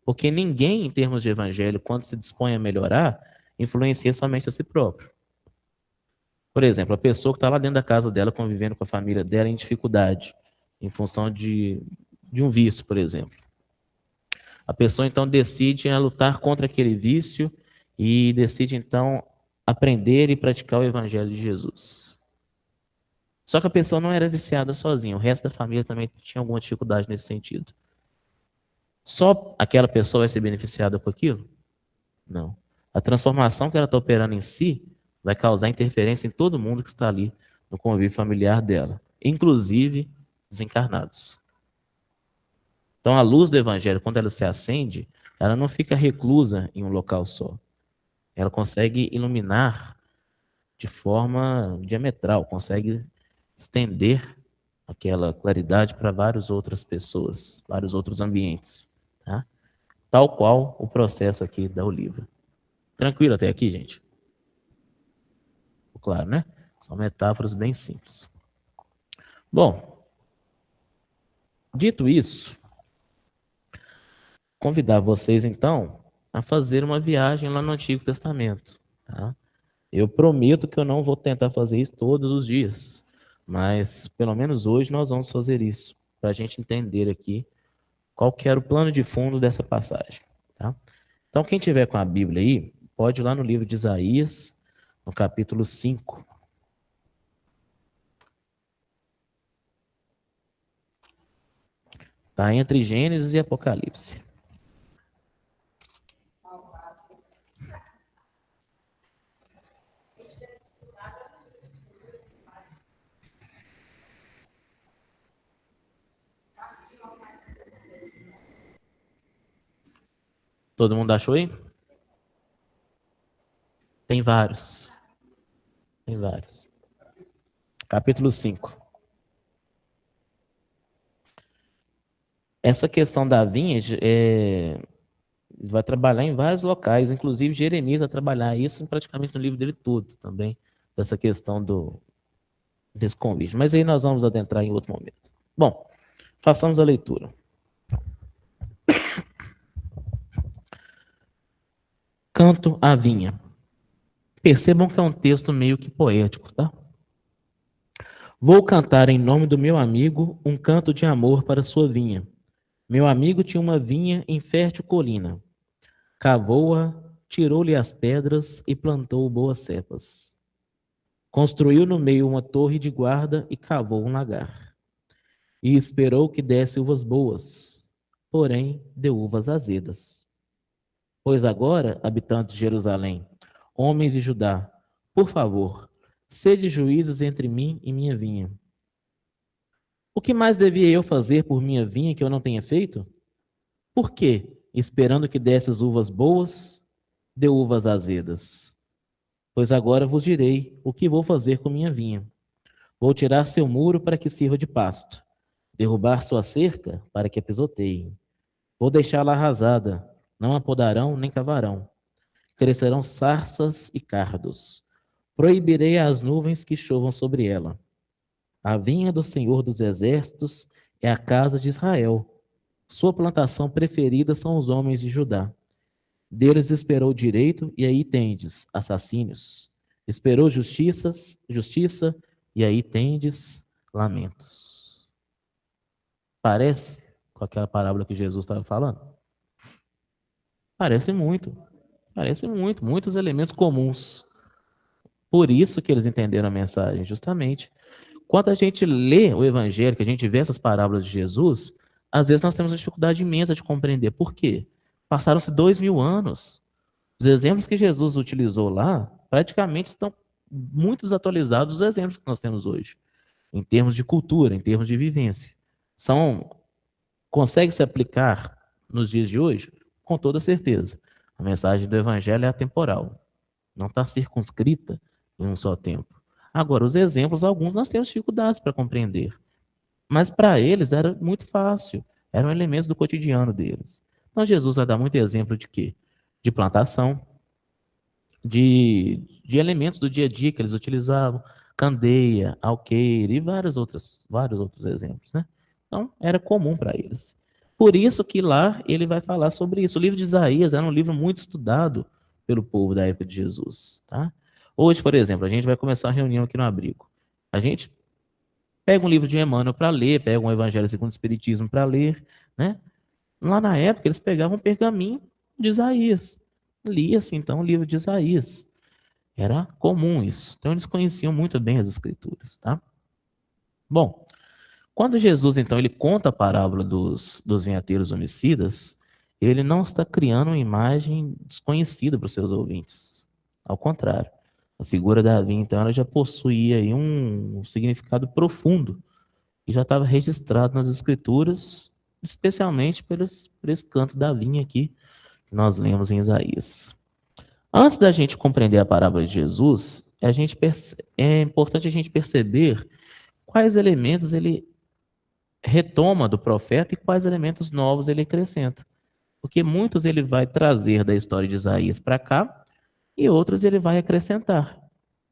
Porque ninguém, em termos de evangelho, quando se dispõe a melhorar, influencia somente a si próprio. Por exemplo, a pessoa que está lá dentro da casa dela, convivendo com a família dela em dificuldade, em função de um vício, por exemplo. A pessoa, então, decide lutar contra aquele vício e decide, então, aprender e praticar o evangelho de Jesus. Só que a pessoa não era viciada sozinha, o resto da família também tinha alguma dificuldade nesse sentido. Só aquela pessoa vai ser beneficiada por aquilo? Não. A transformação que ela está operando em si vai causar interferência em todo mundo que está ali no convívio familiar dela, inclusive os encarnados. Então, a luz do evangelho, quando ela se acende, ela não fica reclusa em um local só. Ela consegue iluminar de forma diametral, consegue estender aquela claridade para várias outras pessoas, vários outros ambientes. Tá? Tal qual o processo aqui da oliva. Tranquilo até aqui, gente? Claro, né? São metáforas bem simples. Bom, dito isso, convidar vocês, então, a fazer uma viagem lá no Antigo Testamento. Tá? Eu prometo que eu não vou tentar fazer isso todos os dias, mas pelo menos hoje nós vamos fazer isso, para a gente entender aqui qual que era o plano de fundo dessa passagem. Tá? Então, quem tiver com a Bíblia aí, pode ir lá no livro de Isaías, no capítulo 5. Está entre Gênesis e Apocalipse. Todo mundo achou aí? Tem vários. Tem vários. Capítulo 5. Essa questão da vinha vai trabalhar em vários locais, inclusive Jeremias vai trabalhar isso praticamente no livro dele todo também, dessa questão desse convite. Mas aí nós vamos adentrar em outro momento. Bom, façamos a leitura. Canto à vinha. Percebam que é um texto meio que poético, tá? Vou cantar em nome do meu amigo um canto de amor para sua vinha. Meu amigo tinha uma vinha em fértil colina. Cavou-a, tirou-lhe as pedras e plantou boas cepas. Construiu no meio uma torre de guarda e cavou um lagar. E esperou que desse uvas boas, porém deu uvas azedas. Pois agora, habitantes de Jerusalém, homens de Judá, por favor, sede juízes entre mim e minha vinha. O que mais devia eu fazer por minha vinha que eu não tenha feito? Por quê? Esperando que desse uvas boas, deu uvas azedas. Pois agora vos direi o que vou fazer com minha vinha. Vou tirar seu muro para que sirva de pasto, derrubar sua cerca para que a pisoteiem. Vou deixá-la arrasada, não a podarão nem cavarão. Crescerão sarças e cardos. Proibirei às nuvens que chovam sobre ela. A vinha do Senhor dos Exércitos é a casa de Israel. Sua plantação preferida são os homens de Judá. Deles esperou direito, e aí tendes assassínios. Esperou justiça, e aí tendes lamentos. Parece com aquela parábola que Jesus estava falando? Parece muito. Parece muito. Muitos elementos comuns. Por isso que eles entenderam a mensagem, justamente. Quando a gente lê o Evangelho, que a gente vê essas parábolas de Jesus, às vezes nós temos uma dificuldade imensa de compreender. Por quê? Passaram-se 2000 anos. Os exemplos que Jesus utilizou lá, praticamente estão muito desatualizados dos exemplos que nós temos hoje, em termos de cultura, em termos de vivência. Consegue se aplicar nos dias de hoje? Com toda certeza. A mensagem do Evangelho é atemporal. Não está circunscrita em um só tempo. Agora, os exemplos, alguns nós temos dificuldades para compreender. Mas para eles era muito fácil. Eram elementos do cotidiano deles. Então Jesus vai dar muito exemplo de quê? De plantação, de elementos do dia a dia que eles utilizavam, candeia, alqueire e vários outros exemplos, né? Então, era comum para eles. Por isso que lá ele vai falar sobre isso. O livro de Isaías era um livro muito estudado pelo povo da época de Jesus, tá? Hoje, por exemplo, a gente vai começar a reunião aqui no Abrigo. A gente pega um livro de Emmanuel para ler, pega um Evangelho segundo o Espiritismo para ler, né? Lá na época, eles pegavam um pergaminho de Isaías. Lia-se, então, o livro de Isaías. Era comum isso. Então, eles conheciam muito bem as Escrituras, tá? Bom, quando Jesus, então, ele conta a parábola dos vinhateiros homicidas, ele não está criando uma imagem desconhecida para os seus ouvintes. Ao contrário. A figura da vinha, então, ela já possuía aí um significado profundo e já estava registrado nas Escrituras, especialmente por esse canto da vinha aqui, que nós lemos em Isaías. Antes da gente compreender a parábola de Jesus, é importante a gente perceber quais elementos ele retoma do profeta e quais elementos novos ele acrescenta. Porque muitos ele vai trazer da história de Isaías para cá, e outros ele vai acrescentar.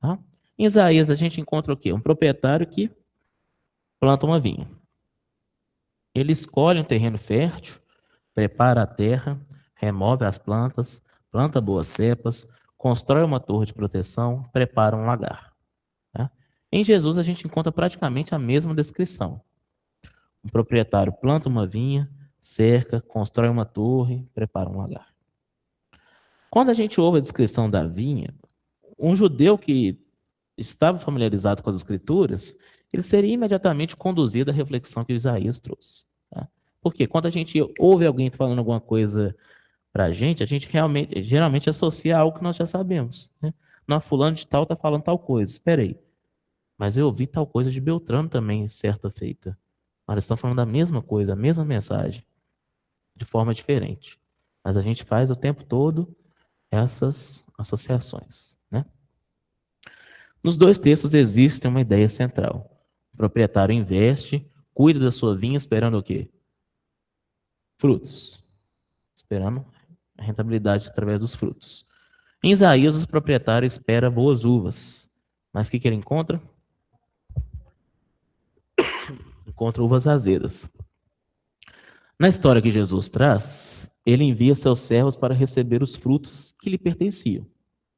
Tá? Em Isaías a gente encontra o quê? Um proprietário que planta uma vinha. Ele escolhe um terreno fértil, prepara a terra, remove as plantas, planta boas cepas, constrói uma torre de proteção, prepara um lagar. Tá? Em Jesus a gente encontra praticamente a mesma descrição. Um proprietário planta uma vinha, cerca, constrói uma torre, prepara um lagar. Quando a gente ouve a descrição da vinha, um judeu que estava familiarizado com as escrituras, ele seria imediatamente conduzido à reflexão que Isaías trouxe. Tá? Porque quando a gente ouve alguém falando alguma coisa para a gente geralmente associa a algo que nós já sabemos. Né? Não, fulano de tal está falando tal coisa. Espera aí. Mas eu ouvi tal coisa de Beltrano também, certa feita. Mas eles estão falando da mesma coisa, a mesma mensagem, de forma diferente. Mas a gente faz o tempo todo essas associações. Né? Nos dois textos existe uma ideia central. O proprietário investe, cuida da sua vinha, esperando o quê? Frutos. Esperando a rentabilidade através dos frutos. Em Isaías, o proprietário espera boas uvas. Mas o que ele encontra? Encontra uvas azedas. Na história que Jesus traz, ele envia seus servos para receber os frutos que lhe pertenciam,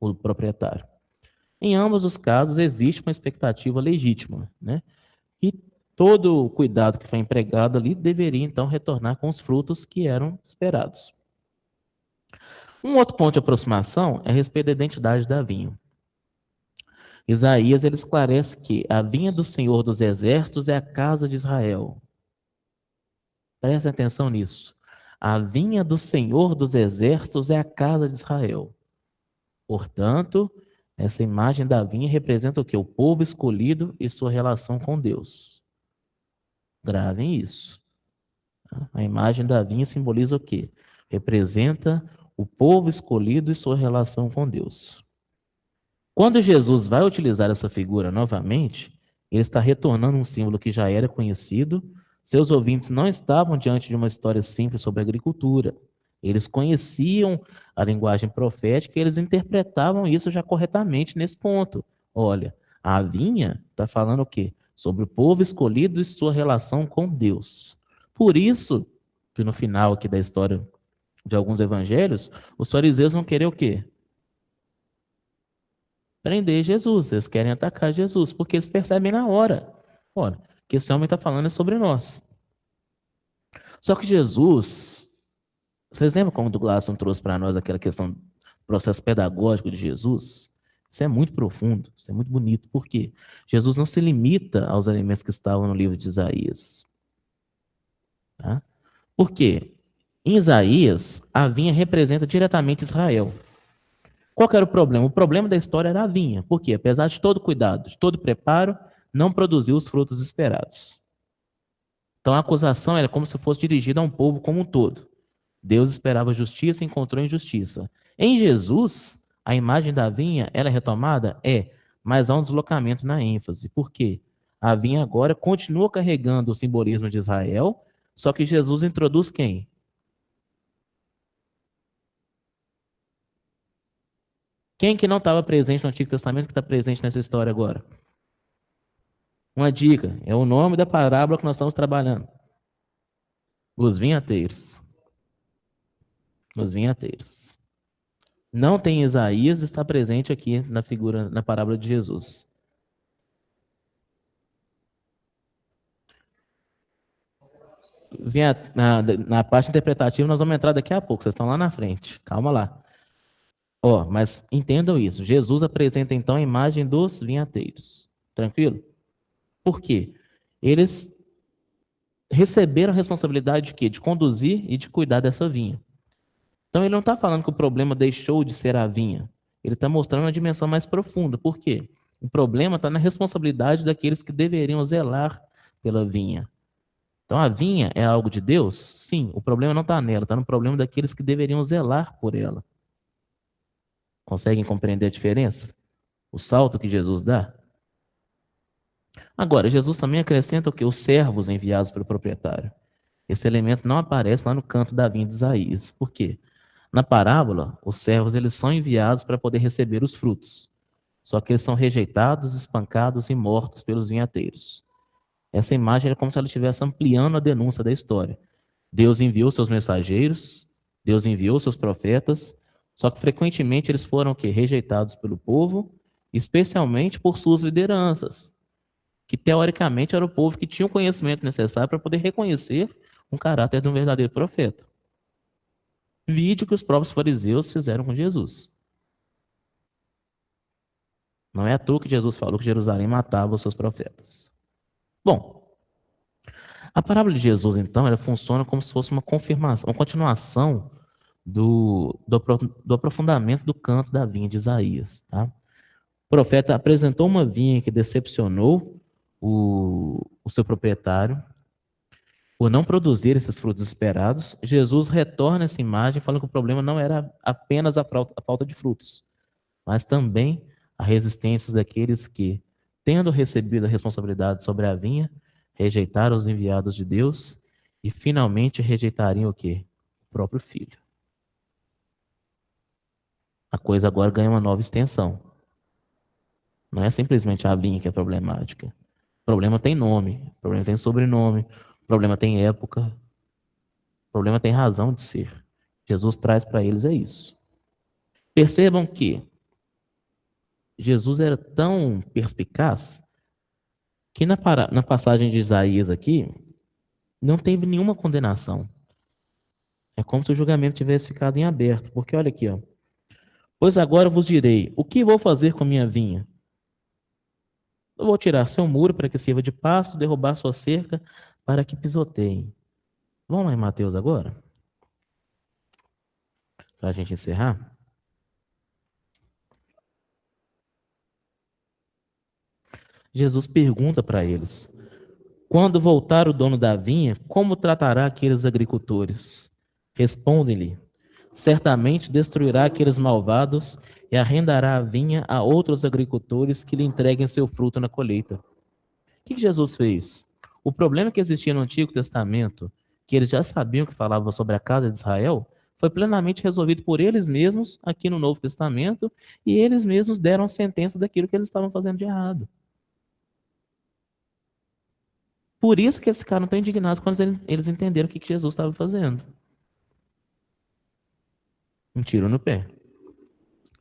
o proprietário. Em ambos os casos, existe uma expectativa legítima, né? E todo o cuidado que foi empregado ali deveria, então, retornar com os frutos que eram esperados. Um outro ponto de aproximação é a respeito da identidade da vinha. Isaías ele esclarece que a vinha do Senhor dos Exércitos é a casa de Israel. Preste atenção nisso. A vinha do Senhor dos Exércitos é a casa de Israel. Portanto, essa imagem da vinha representa o quê? O povo escolhido e sua relação com Deus. Gravem isso. A imagem da vinha simboliza o quê? Representa o povo escolhido e sua relação com Deus. Quando Jesus vai utilizar essa figura novamente, ele está retornando um símbolo que já era conhecido. Seus ouvintes não estavam diante de uma história simples sobre agricultura. Eles conheciam a linguagem profética e eles interpretavam isso já corretamente nesse ponto. Olha, a vinha está falando o quê? Sobre o povo escolhido e sua relação com Deus. Por isso que no final aqui da história de alguns evangelhos, os fariseus vão querer o quê? Prender Jesus. Eles querem atacar Jesus, porque eles percebem na hora. Olha, o que esse homem está falando é sobre nós. Só que Jesus, vocês lembram como o Glasson trouxe para nós aquela questão do processo pedagógico de Jesus? Isso é muito profundo, isso é muito bonito. Por quê? Jesus não se limita aos elementos que estavam no livro de Isaías. Tá? Por quê? Em Isaías, a vinha representa diretamente Israel. Qual que era o problema? O problema da história era a vinha. Por quê? Apesar de todo cuidado, de todo preparo, não produziu os frutos esperados. Então a acusação era como se fosse dirigida a um povo como um todo. Deus esperava justiça e encontrou injustiça. Em Jesus, a imagem da vinha, ela é retomada? É, mas há um deslocamento na ênfase. Por quê? A vinha agora continua carregando o simbolismo de Israel, só que Jesus introduz quem? Quem que não estava presente no Antigo Testamento que está presente nessa história agora? Uma dica, é o nome da parábola que nós estamos trabalhando. Os vinhateiros. Os vinhateiros. Não tem Isaías, está presente aqui na figura, na parábola de Jesus. Na parte interpretativa nós vamos entrar daqui a pouco, vocês estão lá na frente, calma lá. Mas entendam isso, Jesus apresenta então a imagem dos vinhateiros, tranquilo? Por quê? Eles receberam a responsabilidade de quê? De conduzir e de cuidar dessa vinha. Então ele não está falando que o problema deixou de ser a vinha, ele está mostrando uma dimensão mais profunda. Por quê? O problema está na responsabilidade daqueles que deveriam zelar pela vinha. Então a vinha é algo de Deus? Sim, o problema não está nela, está no problema daqueles que deveriam zelar por ela. Conseguem compreender a diferença? O salto que Jesus dá? Agora, Jesus também acrescenta o quê? Os servos enviados pelo proprietário. Esse elemento não aparece lá no canto da vinha de Isaías. Por quê? Na parábola, os servos eles são enviados para poder receber os frutos. Só que eles são rejeitados, espancados e mortos pelos vinhateiros. Essa imagem é como se ela estivesse ampliando a denúncia da história. Deus enviou seus mensageiros, Deus enviou seus profetas, só que frequentemente eles foram o quê? Rejeitados pelo povo, especialmente por suas lideranças, que teoricamente era o povo que tinha o conhecimento necessário para poder reconhecer um caráter de um verdadeiro profeta. Vide o que os próprios fariseus fizeram com Jesus. Não é à toa que Jesus falou que Jerusalém matava os seus profetas. Bom, a parábola de Jesus, então, ela funciona como se fosse uma confirmação, uma continuação do aprofundamento do canto da vinha de Isaías. Tá? O profeta apresentou uma vinha que decepcionou o seu proprietário por não produzir esses frutos esperados. Jesus retorna essa imagem falando que o problema não era apenas a falta de frutos, mas também a resistência daqueles que, tendo recebido a responsabilidade sobre a vinha, rejeitaram os enviados de Deus e finalmente rejeitariam o quê? O próprio filho. A coisa agora ganha uma nova extensão. Não é simplesmente a vinha que é problemática. O problema tem nome, o problema tem sobrenome, o problema tem época, o problema tem razão de ser. Jesus traz para eles é isso. Percebam que Jesus era tão perspicaz que na passagem de Isaías aqui, não teve nenhuma condenação. É como se o julgamento tivesse ficado em aberto. Porque olha aqui, ó. Pois agora vos direi, o que vou fazer com minha vinha? Eu vou tirar seu muro para que sirva de pasto, derrubar sua cerca para que pisoteiem. Vamos lá em Mateus agora? Para a gente encerrar. Jesus pergunta para eles: quando voltar o dono da vinha, como tratará aqueles agricultores? Respondem-lhe: certamente destruirá aqueles malvados e arrendará a vinha a outros agricultores que lhe entreguem seu fruto na colheita. O que Jesus fez? O problema que existia no Antigo Testamento, que eles já sabiam que falava sobre a casa de Israel, foi plenamente resolvido por eles mesmos aqui no Novo Testamento, e eles mesmos deram a sentença daquilo que eles estavam fazendo de errado. Por isso que eles ficaram tão indignados quando eles entenderam o que Jesus estava fazendo. Um tiro no pé.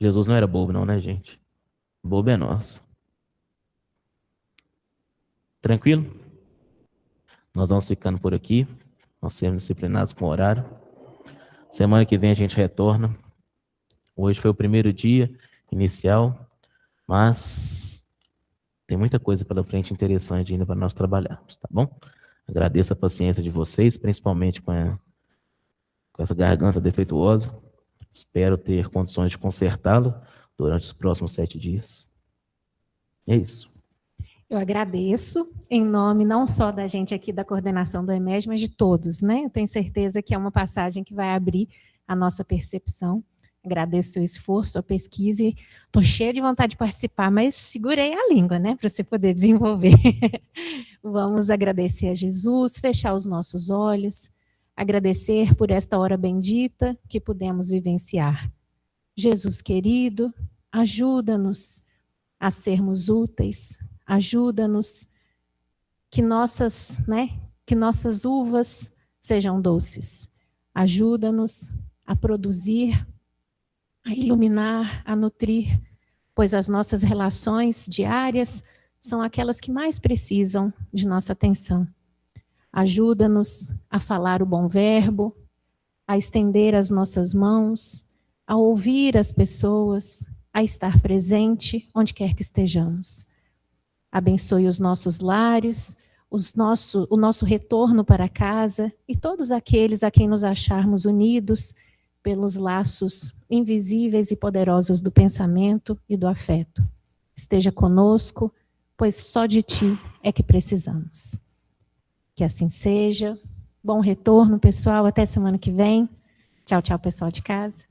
Jesus não era bobo não, né, gente? Bobo é nós. Tranquilo? Nós vamos ficando por aqui. Nós sermos disciplinados com o horário. Semana que vem a gente retorna. Hoje foi o primeiro dia inicial, mas tem muita coisa pela frente interessante ainda para nós trabalharmos, tá bom? Agradeço a paciência de vocês, principalmente com essa garganta defeituosa. Espero ter condições de consertá-lo durante os próximos 7 dias. É isso. Eu agradeço em nome não só da gente aqui da coordenação do EMED, mas de todos, né? Eu tenho certeza que é uma passagem que vai abrir a nossa percepção. Agradeço o seu esforço, a pesquisa. Estou cheia de vontade de participar, mas segurei a língua, né? Para você poder desenvolver. Vamos agradecer a Jesus, fechar os nossos olhos, agradecer por esta hora bendita que pudemos vivenciar. Jesus querido, ajuda-nos a sermos úteis, ajuda-nos que nossas uvas sejam doces. Ajuda-nos a produzir, a iluminar, a nutrir, pois as nossas relações diárias são aquelas que mais precisam de nossa atenção. Ajuda-nos a falar o bom verbo, a estender as nossas mãos, a ouvir as pessoas, a estar presente onde quer que estejamos. Abençoe os nossos lares, o nosso retorno para casa e todos aqueles a quem nos acharmos unidos pelos laços invisíveis e poderosos do pensamento e do afeto. Esteja conosco, pois só de Ti é que precisamos. Que assim seja. Bom retorno, pessoal. Até semana que vem. Tchau, tchau, pessoal de casa.